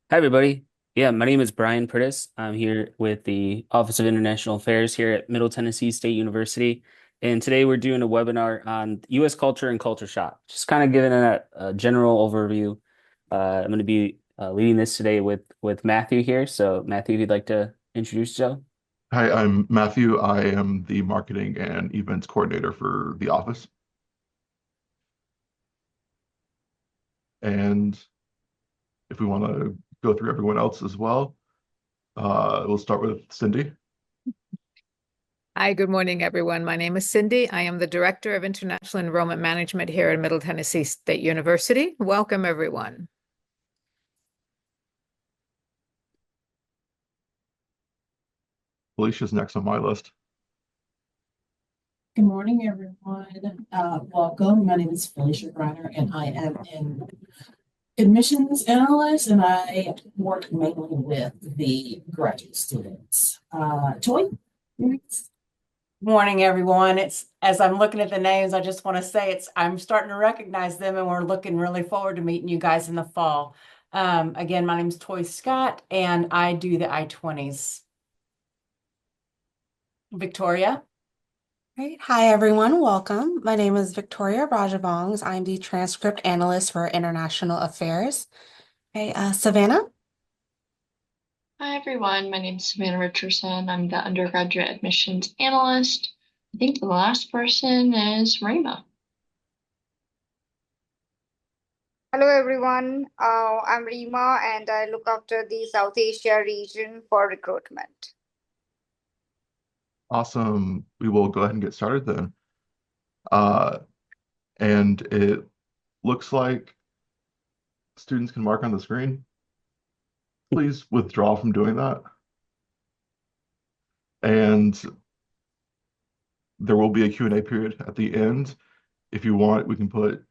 Hi, everybody. Yeah, my name is Brian Purtis. I'm here with the Office of International Affairs here at Middle Tennessee State University. And today we're doing a webinar on U.S. culture and culture shock, just kind of giving a general overview. I'm going to be leading this today with Matthew here. So, Matthew, if you'd like to introduce yourself. Hi, I'm Matthew. I am the marketing and events coordinator for the office. And if we want to go through everyone else as well, we'll start with Cindy. Hi, good morning, everyone. My name is Cindy. I am the Director of International Enrollment Management here at Middle Tennessee State University. Welcome, everyone. Felicia's next on my list. Good morning, everyone. Welcome. My name is Felicia Griner, and I am an admissions analyst, and I work mainly with the graduate students. Joy? Yes. Morning, everyone. It's as I'm looking at the names, I just want to say I'm starting to recognize them, and we're looking really forward to meeting you guys in the fall. Again, my name's Toy Scott, and I do the I-20s. Victoria. Great. Hi, everyone. Welcome. My name is Victoria Rajabongs. I'm the transcript analyst for international affairs. Okay, Savannah. Hi everyone, my name is Savannah Richardson. I'm the undergraduate admissions analyst. I think the last person is Rima. Hello everyone, I'm Rima and I look after the South Asia region for recruitment. Awesome. We will go ahead and get started then. Uh, and it looks like students can mark on the screen. Please withdraw from doing that. And there will be a Q&A period at the end. If you want, we can put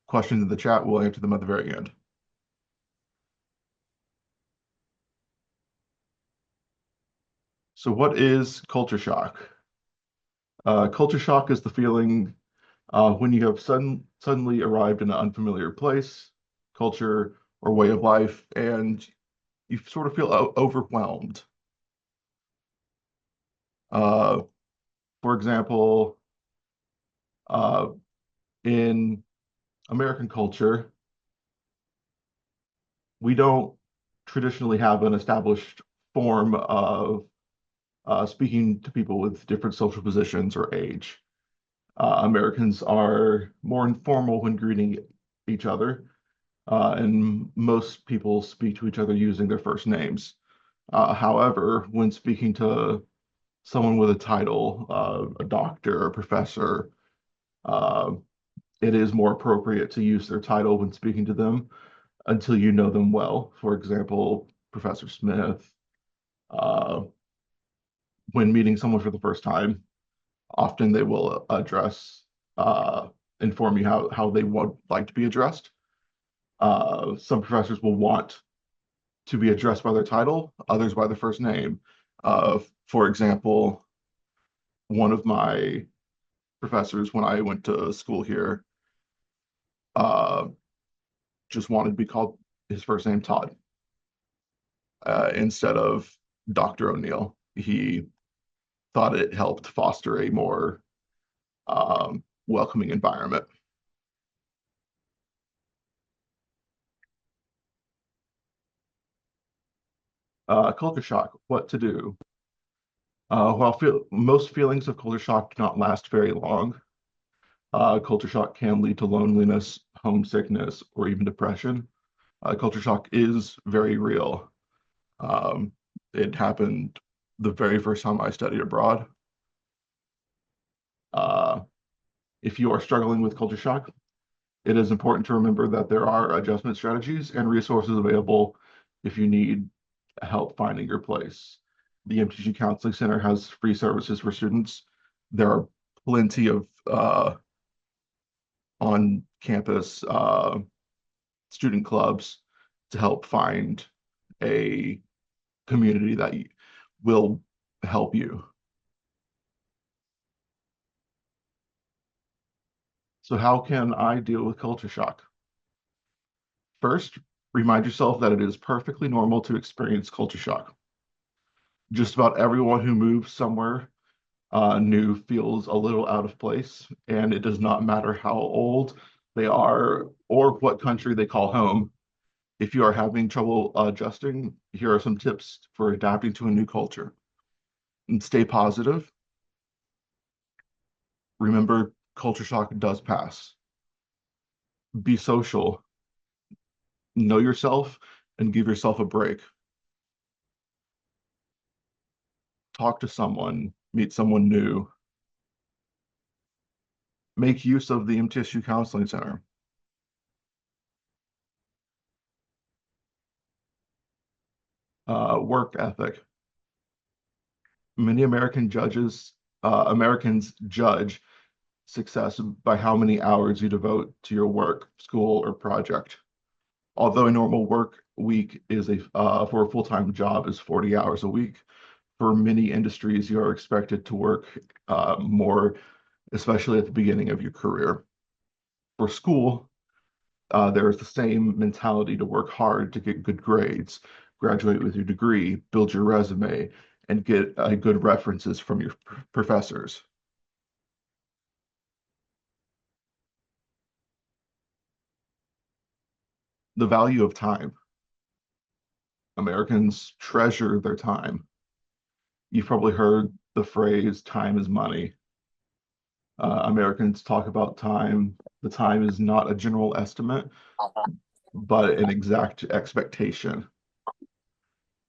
questions in the chat. We'll answer them at the very end. So what is culture shock? Culture shock is the feeling when you have suddenly arrived in an unfamiliar place, culture, or way of life, and you sort of feel overwhelmed. Uh, for example, uh, in American culture, we don't traditionally have an established form of speaking to people with different social positions or age. Americans are more informal when greeting each other, and most people speak to each other using their first names. However, when speaking to someone with a title, a doctor, a professor, uh, it is more appropriate to use their title when speaking to them until you know them well. For example, Professor Smith, uh, when meeting someone for the first time, often they will inform you how they would like to be addressed. Some professors will want to be addressed by their title, others by their first name. For example, one of my professors when I went to school here uh, just wanted to be called his first name Todd instead of Dr. O'Neill. He thought it helped foster a more welcoming environment. Culture shock, what to do? Most feelings of culture shock do not last very long, culture shock can lead to loneliness, homesickness, or even depression. Culture shock is very real. Um, it happened the very first time I studied abroad. Uh, if you are struggling with culture shock, it is important to remember that there are adjustment strategies and resources available if you need help finding your place. The MTSU Counseling Center has free services for students. There are plenty of on campus student clubs to help find a community that will help you. So how can I deal with culture shock? First, Remind yourself that it is perfectly normal to experience culture shock. Just about everyone who moves somewhere new feels a little out of place, and it does not matter how old they are or what country they call home. If you are having trouble adjusting, here are some tips for adapting to a new culture. And stay positive. Remember, culture shock does pass. Be social. Know yourself and give yourself a break. Talk to someone, meet someone new. Make use of the MTSU Counseling Center. Work ethic. Many Americans judge success by how many hours you devote to your work, school, or project. Although a normal work week is for a full-time job is 40 hours a week, for many industries, you are expected to work more, especially at the beginning of your career. For school, there is the same mentality to work hard to get good grades, graduate with your degree, build your resume, and get good references from your professors. The value of time. Americans treasure their time. You've probably heard the phrase time is money. Americans talk about time. The time is not a general estimate, but an exact expectation.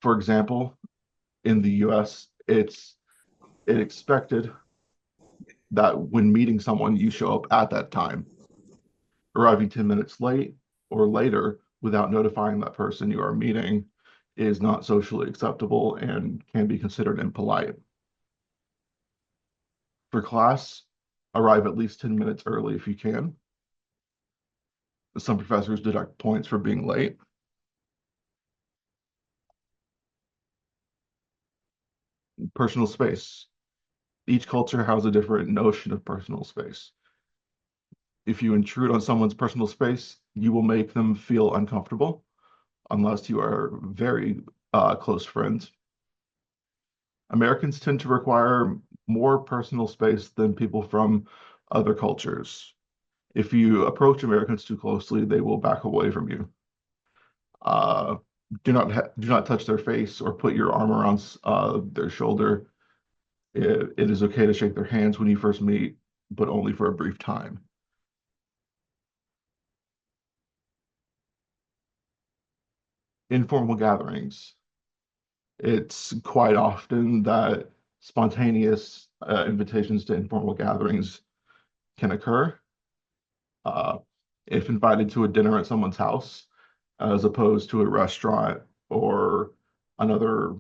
For example, in the US, it's expected that when meeting someone, you show up at that time. Arriving 10 minutes late or later without notifying that person you are meeting is not socially acceptable and can be considered impolite. For class, arrive at least 10 minutes early if you can. Some professors deduct points for being late. Personal space. Each culture has a different notion of personal space. If you intrude on someone's personal space, you will make them feel uncomfortable unless you are very close friends. Americans tend to require more personal space than people from other cultures. If you approach Americans too closely, they will back away from you. Uh, do not touch their face or put your arm around their shoulder. It is okay to shake their hands when you first meet, but only for a brief time. Informal gatherings. It's quite often that spontaneous invitations to informal gatherings can occur. Uh, if invited to a dinner at someone's house, as opposed to a restaurant or another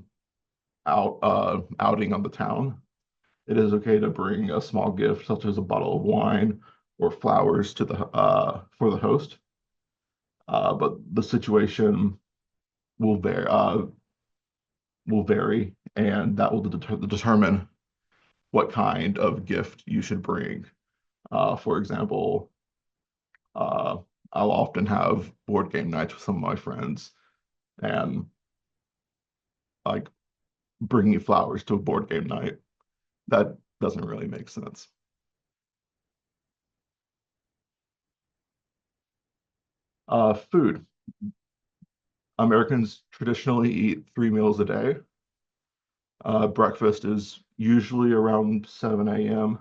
outing on the town, it is okay to bring a small gift, such as a bottle of wine or flowers to the for the host. But the situation will vary, and that will determine what kind of gift you should bring. For example, uh, I'll often have board game nights with some of my friends, and like bringing flowers to a board game night, that doesn't really make sense. Food. Americans traditionally eat 3 meals a day. Breakfast is usually around 7 a.m.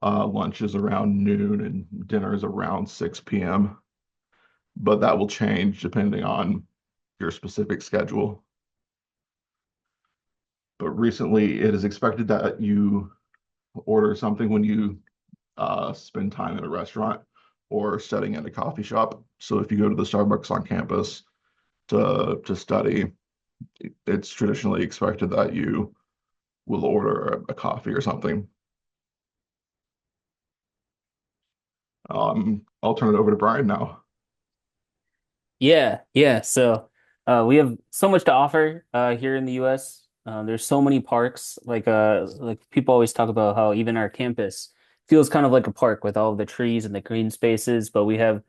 Lunch is around noon, and dinner is around 6 p.m. But that will change depending on your specific schedule. But recently, it is expected that you order something when you spend time in a restaurant or studying at a coffee shop. So if you go to the Starbucks on campus to study, it's traditionally expected that you will order a coffee or something. I'll turn it over to Brian now. Yeah. So we have so much to offer here in the US. There's so many parks. Like people always talk about how even our campus feels kind of like a park with all of the trees and the green spaces, but we have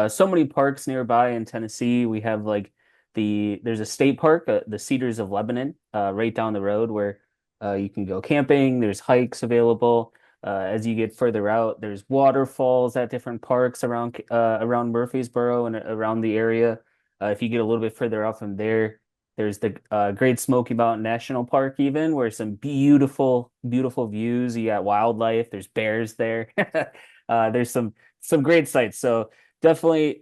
So many parks nearby in Tennessee. We have like there's a state park, the Cedars of Lebanon, right down the road where you can go camping. There's hikes available. As you get further out, there's waterfalls at different parks around Murfreesboro and around the area. If you get a little bit further out from there, there's the Great Smoky Mountain National Park, even where some beautiful, beautiful views. You got wildlife. There's bears there. There's some great sights. So definitely,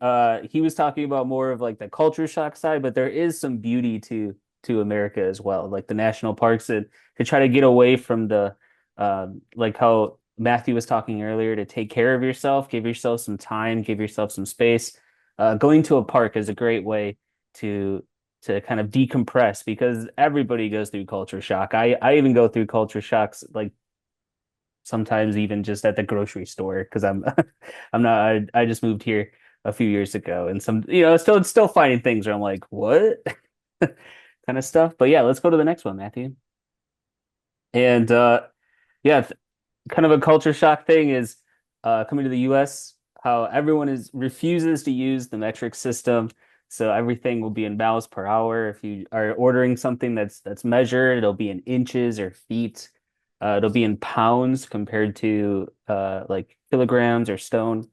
he was talking about more of like the culture shock side, but there is some beauty to America as well, like the national parks that to try to get away from the like how Matthew was talking earlier, to take care of yourself, give yourself some time, give yourself some space. Going to a park is a great way to kind of decompress because everybody goes through culture shock. I even go through culture shocks like sometimes even just at the grocery store because I'm I'm not I just moved here a few years ago and some still finding things where I'm like, what kind of stuff. But yeah, let's go to the next one, Matthew. And yeah, kind of a culture shock thing is coming to the US, how everyone is refuses to use the metric system. So everything will be in miles per hour. If you are ordering something that's measured, it'll be in inches or feet. It'll be in pounds compared to like kilograms or stone.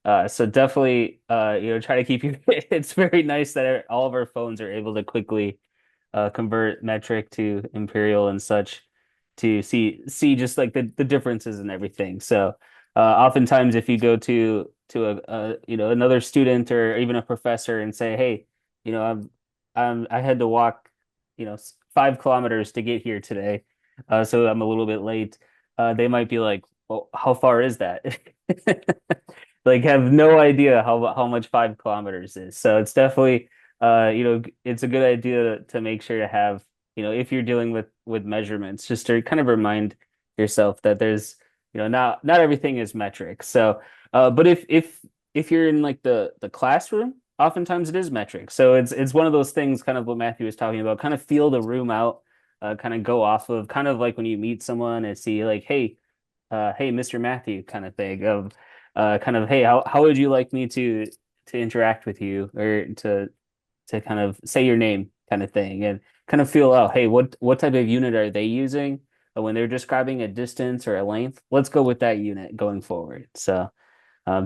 So definitely, try to keep you. It's very nice that all of our phones are able to quickly convert metric to imperial and such to see just like the differences and everything. So oftentimes if you go to another student or even a professor and say, hey, I had to walk 5 kilometers to get here today, so I'm a little bit late. They might be like, well, how far is that? Like have no idea how much 5 kilometers is. So it's definitely it's a good idea to make sure to have, if you're dealing with measurements, just to kind of remind yourself that there's, not everything is metric. So, but if you're in like the classroom, oftentimes it is metric. So it's one of those things, kind of what Matthew was talking about, kind of feel the room out, kind of go off of, kind of like when you meet someone and see like, hey, Mr. Matthew, kind of thing of, kind of, hey, how would you like me to interact with you or to kind of say your name kind of thing and kind of feel out, hey, what type of unit are they using when they're describing a distance or a length? Let's go with that unit going forward. So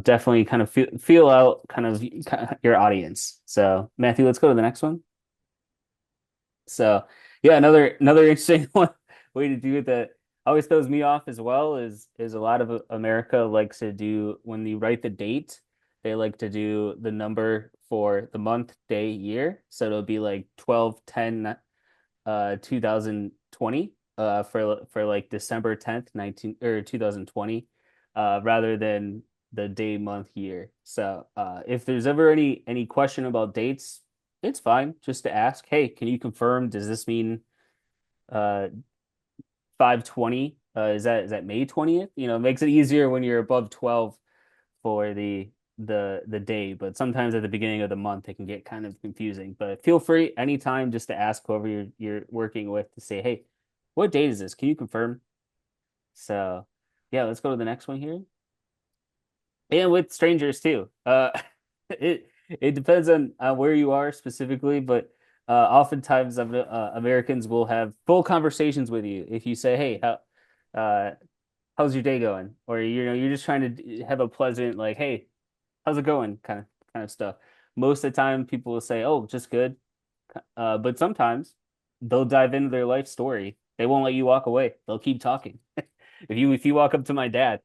definitely kind of feel out kind of your audience. So Matthew, let's go to the next one. So yeah, another interesting way to do it that always throws me off as well is a lot of America likes to do when you write the date, they like to do the number for the month, day, year. So it'll be like 12/10 2020 for like December 10th, 19 or 2020 rather than the day, month, year. So if there's ever any question about dates, it's fine just to ask, hey, can you confirm, does this mean uh 5/20? Is that May 20th? It makes it easier when you're above 12 for the day, but sometimes at the beginning of the month it can get kind of confusing. But feel free anytime just to ask whoever you're working with to say, hey, what date is this? Can you confirm? So yeah, let's go to the next one here. And with strangers too. It depends on where you are specifically, but oftentimes Americans will have full conversations with you if you say, "Hey, uh, how's your day going?" Or you're just trying to have a pleasant like, "Hey, how's it going?" kind of stuff. Most of the time, people will say, "Oh, just good." But sometimes they'll dive into their life story. They won't let you walk away. They'll keep talking. If you walk up to my dad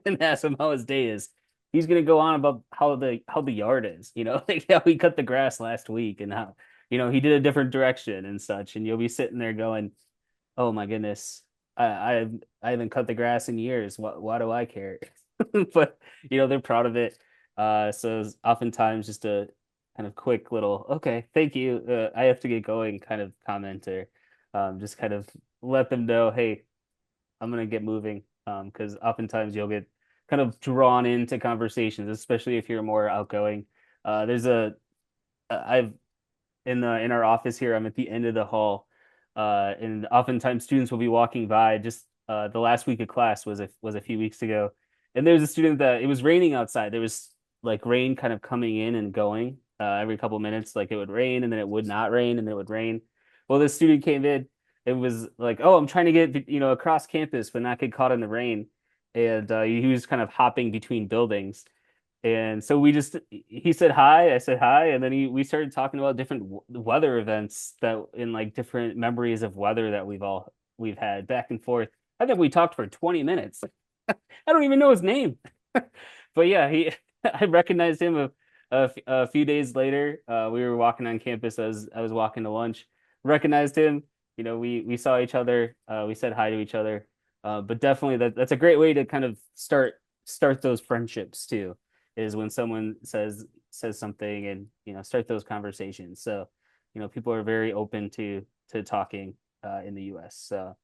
and ask him how his day is, he's gonna go on about how the yard is, like how he cut the grass last week and how, he did a different direction and such. And you'll be sitting there going, oh my goodness, I haven't cut the grass in years. Why do I care? But they're proud of it. So it's oftentimes just a kind of quick little, okay, thank you. I have to get going kind of comment or just kind of let them know, hey, I'm gonna get moving. Because oftentimes you'll get kind of drawn into conversations, especially if you're more outgoing. There's a I've in our office here, I'm at the end of the hall, and oftentimes students will be walking by. Just the last week of class was a few weeks ago, and there's a student that it was raining outside. There was like rain kind of coming in and going every couple minutes. Like it would rain and then it would not rain and then it would rain. Well, this student came in. It was like, oh, I'm trying to get across campus but not get caught in the rain, and he was kind of hopping between buildings. And so he said hi, I said hi, and then we started talking about different weather events that in like different memories of weather that we've had back and forth. I think we talked for 20 minutes. I don't even know his name. But yeah, I recognized him a few days later. We were walking on campus as I was walking to lunch. Recognized him. We saw each other. We said hi to each other. But definitely that's a great way to kind of start those friendships too, is when someone says something and start those conversations. So, people are very open to talking in the US. So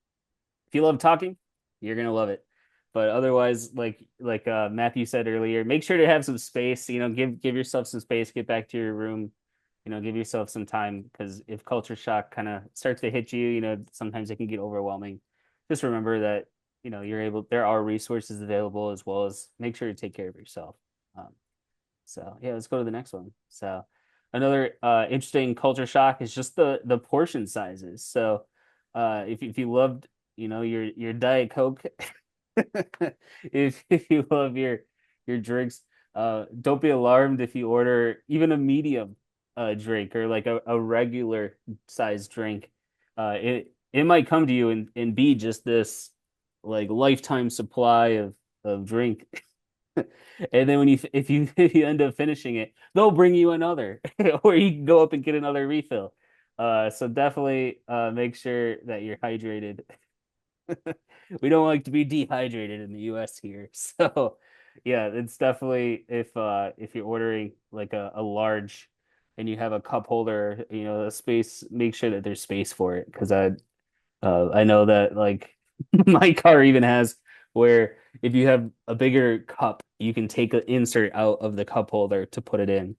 if you love talking, you're gonna love it. But otherwise, like Matthew said earlier, make sure to have some space. Give yourself some space. Get back to your room. Give yourself some time, because if culture shock kind of starts to hit you, sometimes it can get overwhelming. Just remember that there are resources available, as well as make sure to take care of yourself. Um, so yeah, let's go to the next one. So another interesting culture shock is just the portion sizes. So if you loved your Diet Coke, if you love your drinks, don't be alarmed if you order even a medium drink, or like a regular size drink. It might come to you and be just this like lifetime supply of drink. And then if you end up finishing it, they'll bring you another, or you can go up and get another refill. So definitely make sure that you're hydrated. We don't like to be dehydrated in the US here. So yeah, it's definitely if you're ordering like a large and you have a cup holder, a space, make sure that there's space for it, because I know that like my car even has where if you have a bigger cup, you can take an insert out of the cup holder to put it in.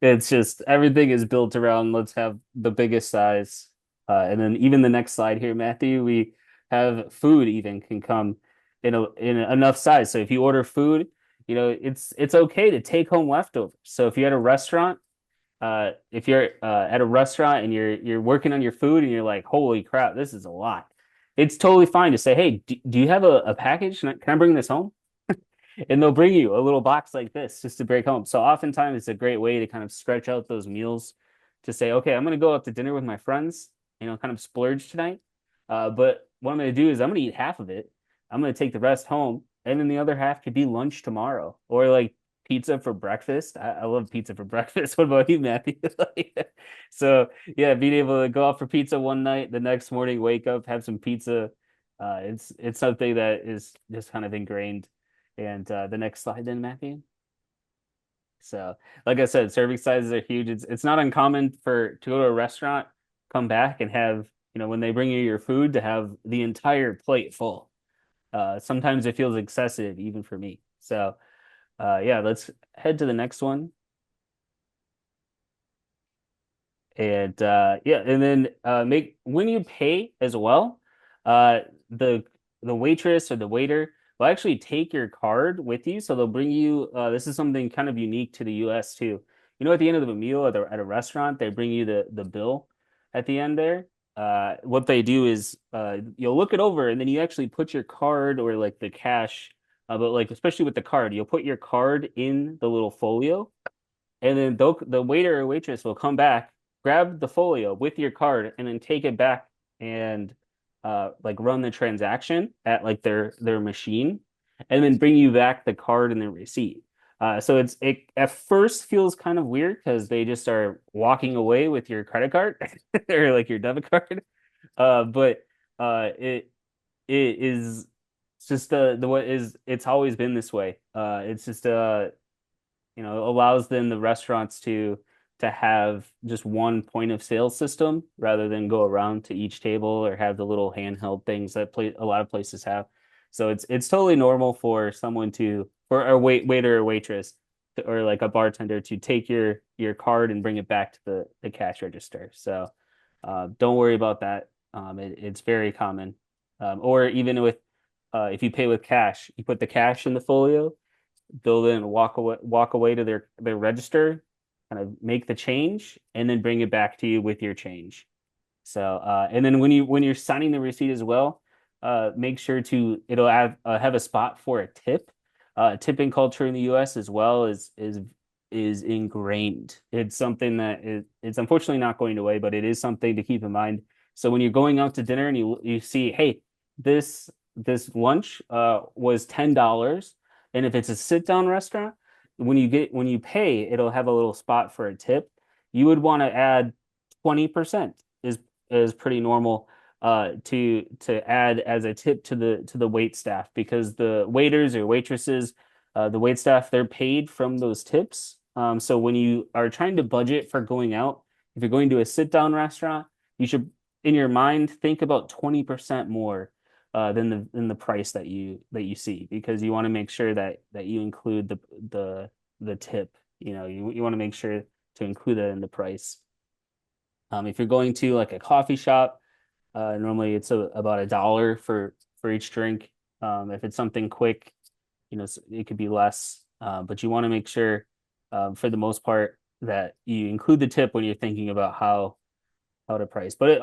It's just everything is built around let's have the biggest size. And then even the next slide here, Matthew, we have food even can come in enough size. So if you order food, it's okay to take home leftovers. So if you're at a restaurant, if you're at a restaurant and you're working on your food and you're like, holy crap, this is a lot. It's totally fine to say, hey, do you have a package? Can I bring this home? And they'll bring you a little box like this just to break home. So oftentimes it's a great way to kind of stretch out those meals, to say, okay, I'm going to go out to dinner with my friends, kind of splurge tonight. But what I'm going to do is I'm going to eat half of it. I'm going to take the rest home. And then the other half could be lunch tomorrow, or like pizza for breakfast. I love pizza for breakfast. What about you, Matthew? So yeah, being able to go out for pizza one night, the next morning, wake up, have some pizza. It's something that is just kind of ingrained. And the next slide then, Matthew. So, like I said, serving sizes are huge. It's not uncommon to go to a restaurant, come back and have, when they bring you your food, to have the entire plate full. Sometimes it feels excessive, even for me. So, yeah, let's head to the next one. And yeah, and then make when you pay as well, uh, the the waitress or the waiter will actually take your card with you. So they'll bring you. This is something kind of unique to the U.S. too. At the end of a meal at a restaurant, they bring you the bill at the end there. What they do is you'll look it over, and then you actually put your card, or like the cash. But like especially with the card, you'll put your card in the little folio, and then the waiter or waitress will come back, grab the folio with your card, and then take it back and like run the transaction at like their machine, and then bring you back the card and the receipt. So it at first feels kind of weird, because they just are walking away with your credit card or like your debit card. But it is just the what is it's always been this way. It's just allows then the restaurants to have just one point of sale system, rather than go around to each table or have the little handheld things that a lot of places have. So it's totally normal for someone for a waiter or waitress or like a bartender to take your card and bring it back to the cash register. So don't worry about that. It's very common. Or even with if you pay with cash, you put the cash in the folio, they'll then walk away to their register, kind of make the change, and then bring it back to you with your change. So and then when you're signing the receipt as well, make sure to it'll have a spot for a tip. Tipping culture in the U.S. as well is ingrained. It's something that it's unfortunately not going away, but it is something to keep in mind. So when you're going out to dinner and you see, hey, this lunch was $10, and if it's a sit down restaurant, when you pay, it'll have a little spot for a tip. You would want to add 20% is pretty normal to add as a tip to the wait staff, because the waiters or waitresses, the wait staff, they're paid from those tips. So when you are trying to budget for going out, if you're going to a sit down restaurant, you should in your mind think about 20% more than the price that you see, because you want to make sure that you include the tip. You want to make sure to include that in the price. If you're going to like a coffee shop, normally it's about $1 for each drink. If it's something quick, it could be less. But you want to make sure, for the most part, that you include the tip when you're thinking about how to price. But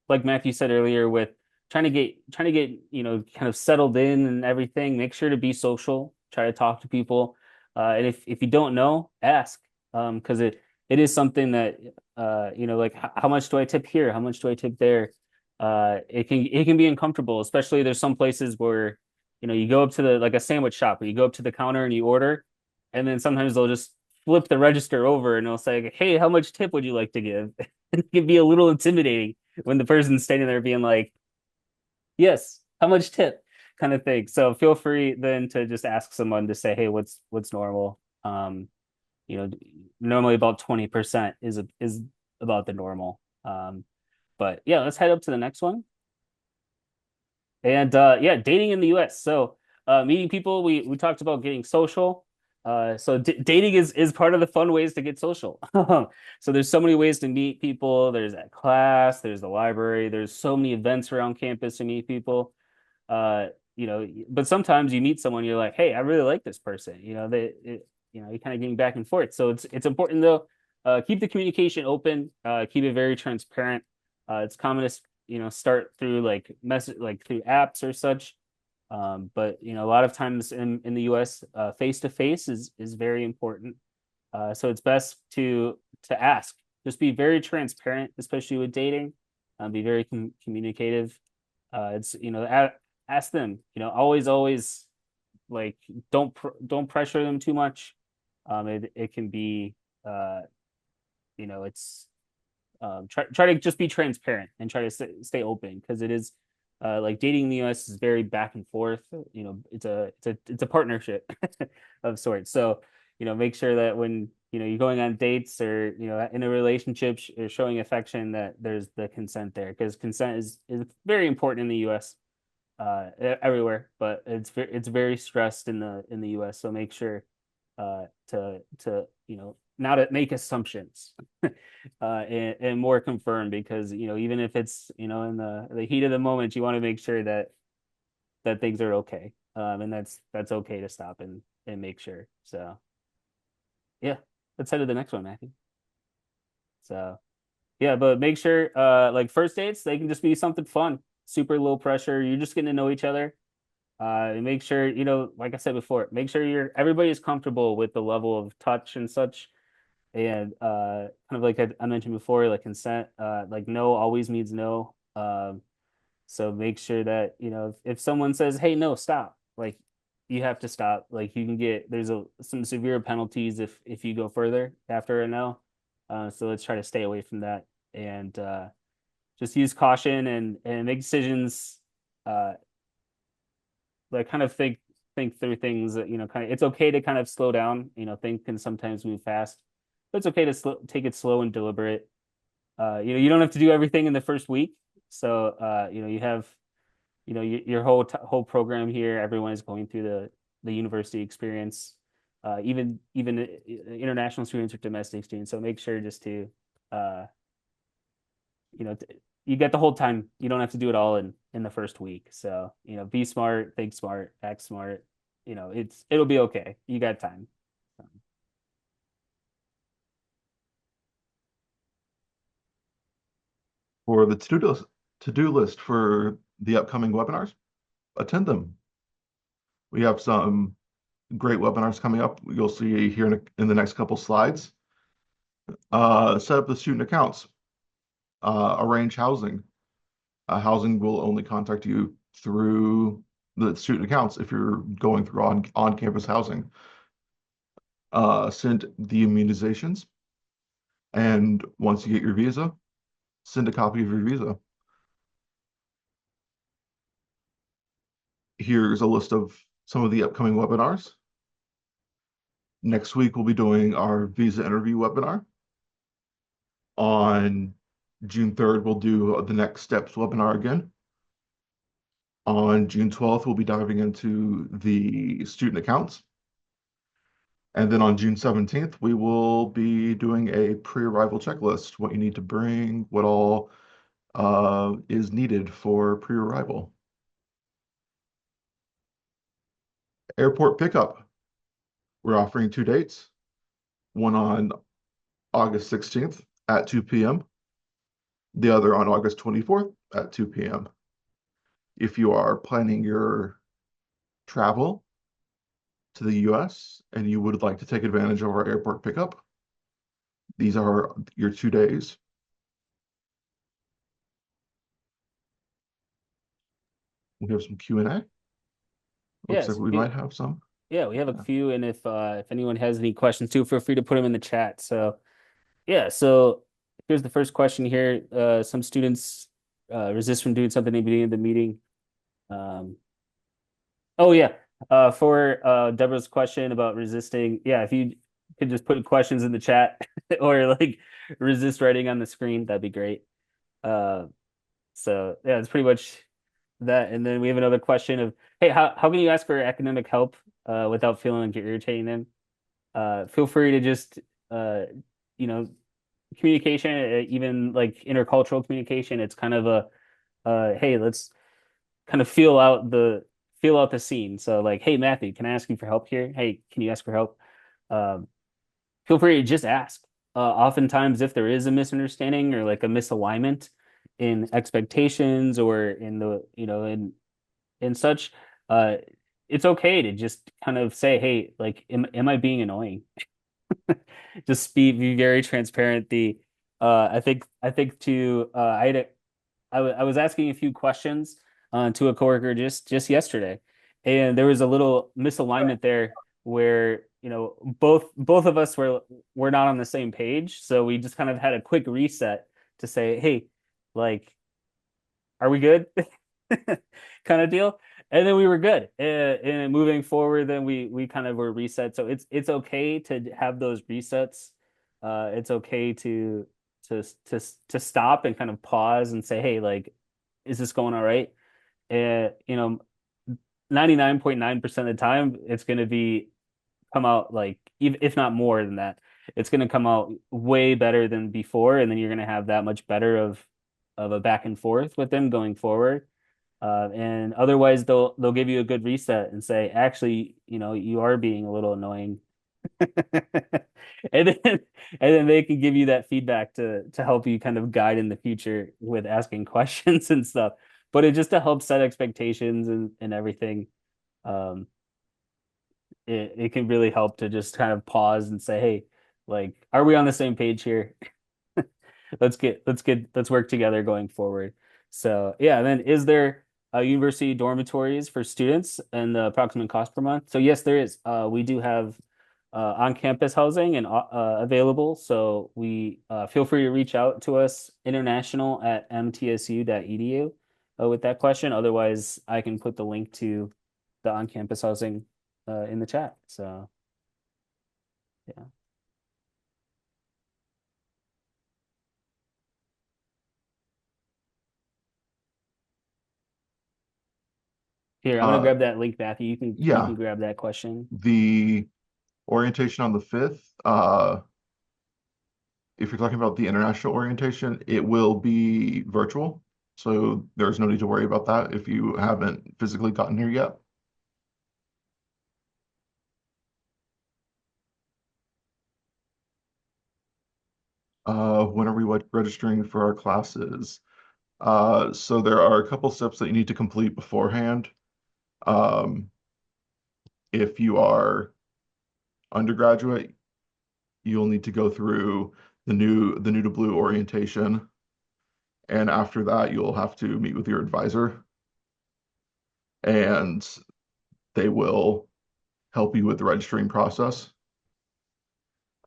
like Matthew said earlier, with trying to get kind of settled in and everything, make sure to be social, try to talk to people, and if you don't know, ask, because it is something that like how much do I tip here? How much do I tip there? It can be uncomfortable, especially there's some places where you go up to the like a sandwich shop where you go up to the counter and you order, and then sometimes they'll just flip the register over and they'll say, "Hey, how much tip would you like to give?" It can be a little intimidating when the person's standing there being like, "Yes, how much tip?" kind of thing. So feel free then to just ask someone to say, "Hey, what's normal?" You know, normally about 20% is about the normal. But yeah, let's head up to the next one. And yeah, dating in the US. So meeting people, we talked about getting social. So dating is part of the fun ways to get social. So there's so many ways to meet people. There's at class, there's the library, there's so many events around campus to meet people. But sometimes you meet someone, you're like, hey, I really like this person. You're kind of getting back and forth. So it's important though, keep the communication open, keep it very transparent. It's common to start through like through apps or such. But a lot of times in the US, face to face is very important. So it's best to ask. Just be very transparent, especially with dating. Be very communicative. It's ask them. Always like don't pressure them too much. It can be it's try to just be transparent and try to stay open, because it is like dating in the US is very back and forth. It's a partnership of sorts. So make sure that when you're going on dates or in a relationship or showing affection, that there's the consent there, because consent is very important in the US, everywhere, but it's very stressed in the US. So make sure to not to make assumptions and more confirm, because even if it's in the heat of the moment, you want to make sure that things are okay, and that's okay to stop and make sure. So yeah, let's head to the next one, Matthew. So yeah, but make sure like first dates, they can just be something fun, super low pressure. You're just getting to know each other. And make sure, like I said before, make sure everybody is comfortable with the level of touch and such. And kind of like I mentioned before, like consent, like no always means no. So make sure that, if someone says, hey, no, stop, like you have to stop. Like there's some severe penalties if you go further after a no. So let's try to stay away from that, and just use caution and make decisions, like kind of think through things that, kind of, it's okay to kind of slow down. Things can sometimes move fast, but it's okay to take it slow and deliberate. You don't have to do everything in the first week. So you have your whole program here. Everyone is going through the university experience, even international students or domestic students. So make sure just to you know you get the whole time. You don't have to do it all in the first week. So be smart, think smart, act smart, it'll be okay. You got time. For the to-do list for the upcoming webinars, attend them. We have some great webinars coming up. You'll see here in the next couple slides. Set up the student accounts. Arrange housing. Housing will only contact you through the student accounts if you're going through on-campus housing. Send the immunizations. And once you get your visa, send a copy of your visa. Here's a list of some of the upcoming webinars. Next week, we'll be doing our visa interview webinar. On June 3rd, we'll do the next steps webinar again. On June 12th, we'll be diving into the student accounts. And then on June 17th, we will be doing a pre-arrival checklist, what you need to bring, what all is needed for pre-arrival. Airport pickup. We're offering 2 dates, one on August 16th at 2 p.m., the other on August 24th at 2 p.m. If you are planning your travel to the US and you would like to take advantage of our airport pickup, these are your 2 days. We have some Q&A. Looks like we might have some. Yeah, we have a few, and if anyone has any questions too, feel free to put them in the chat. So yeah, so here's the first question here. Some students resist from doing something at the beginning of the meeting. Oh yeah, for Deborah's question about resisting, yeah, if you could just put questions in the chat or like resist writing on the screen, that'd be great. Uh, so yeah, it's pretty much that. And then we have another question of, hey, how can you ask for academic help without feeling like you're irritating them? Feel free to just you know, communication, even like intercultural communication. It's kind of a hey, let's kind of feel out the scene. So like, hey, Matthew, can I ask you for help here? Hey, can you ask for help? Um, Feel free to just ask. Oftentimes, if there is a misunderstanding or like a misalignment in expectations or in the, in such, uh, it's okay to just kind of say, hey, like, am I being annoying? Just be very transparent. I think to I was asking a few questions to a coworker just yesterday, and there was a little misalignment there where both of us were not on the same page, so we just kind of had a quick reset to say, hey, like, are we good? kind of deal. And then we were good. And moving forward, then we kind of were reset. So it's okay to have those resets. It's okay to stop and kind of pause and say, hey, like, is this going all right? And 99.9% of the time, it's going to be come out like, if not more than that, it's going to come out way better than before, and then you're going to have that much better of a back and forth with them going forward. And otherwise, they'll give you a good reset and say, actually, you are being a little annoying. And then they can give you that feedback to help you kind of guide in the future with asking questions and stuff. But it just to help set expectations and everything. Um, it can really help to just kind of pause and say, hey, like, are we on the same page here? Let's work together going forward. So yeah, and then is there university dormitories for students and the approximate cost per month? So yes, there is. We do have on-campus housing and available. So we feel free to reach out to us international@mtsu.edu with that question. Otherwise, I can put the link to the on-campus housing in the chat. So yeah. Here, I'm gonna grab that link, Matthew. You can Yeah, grab that question. the orientation on the 5th, if you're talking about the international orientation, it will be virtual. So there's no need to worry about that if you haven't physically gotten here yet. When are we registering for our classes? So there are a couple steps that you need to complete beforehand. Um, if you are undergraduate, you'll need to go through the new to blue orientation. And after that, you'll have to meet with your advisor and they will help you with the registering process.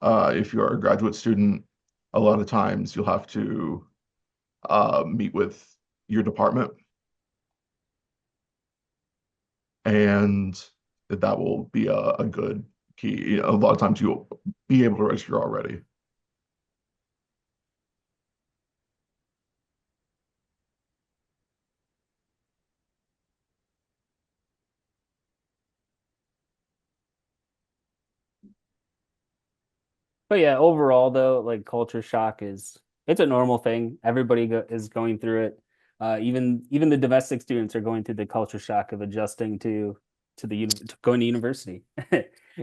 If you're a graduate student, a lot of times you'll have to meet with your department, and that will be a good key. A lot of times you'll be able to register already. But yeah, overall though, like culture shock it's a normal thing. Everybody is going through it. Even the domestic students are going through the culture shock of adjusting to going to university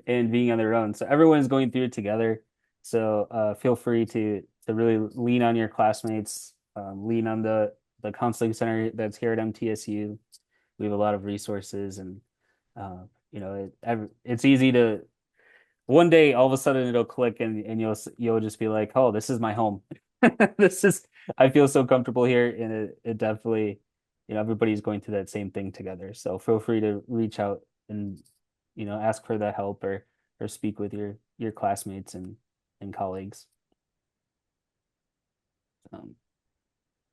and being on their own. So everyone's going through it together. So feel free to really lean on your classmates, lean on the counseling center that's here at MTSU. We have a lot of resources, and it's easy to one day all of a sudden it'll click, and you'll just be like, oh, this is my home. This is I feel so comfortable here, and it definitely, everybody's going through that same thing together. So feel free to reach out and ask for the help, or speak with your classmates and colleagues. Um,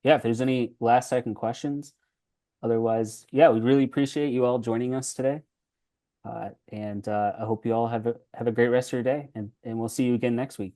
yeah, if there's any last second questions, otherwise, yeah, we really appreciate you all joining us today. And I hope you all have a great rest of your day, and we'll see you again next week.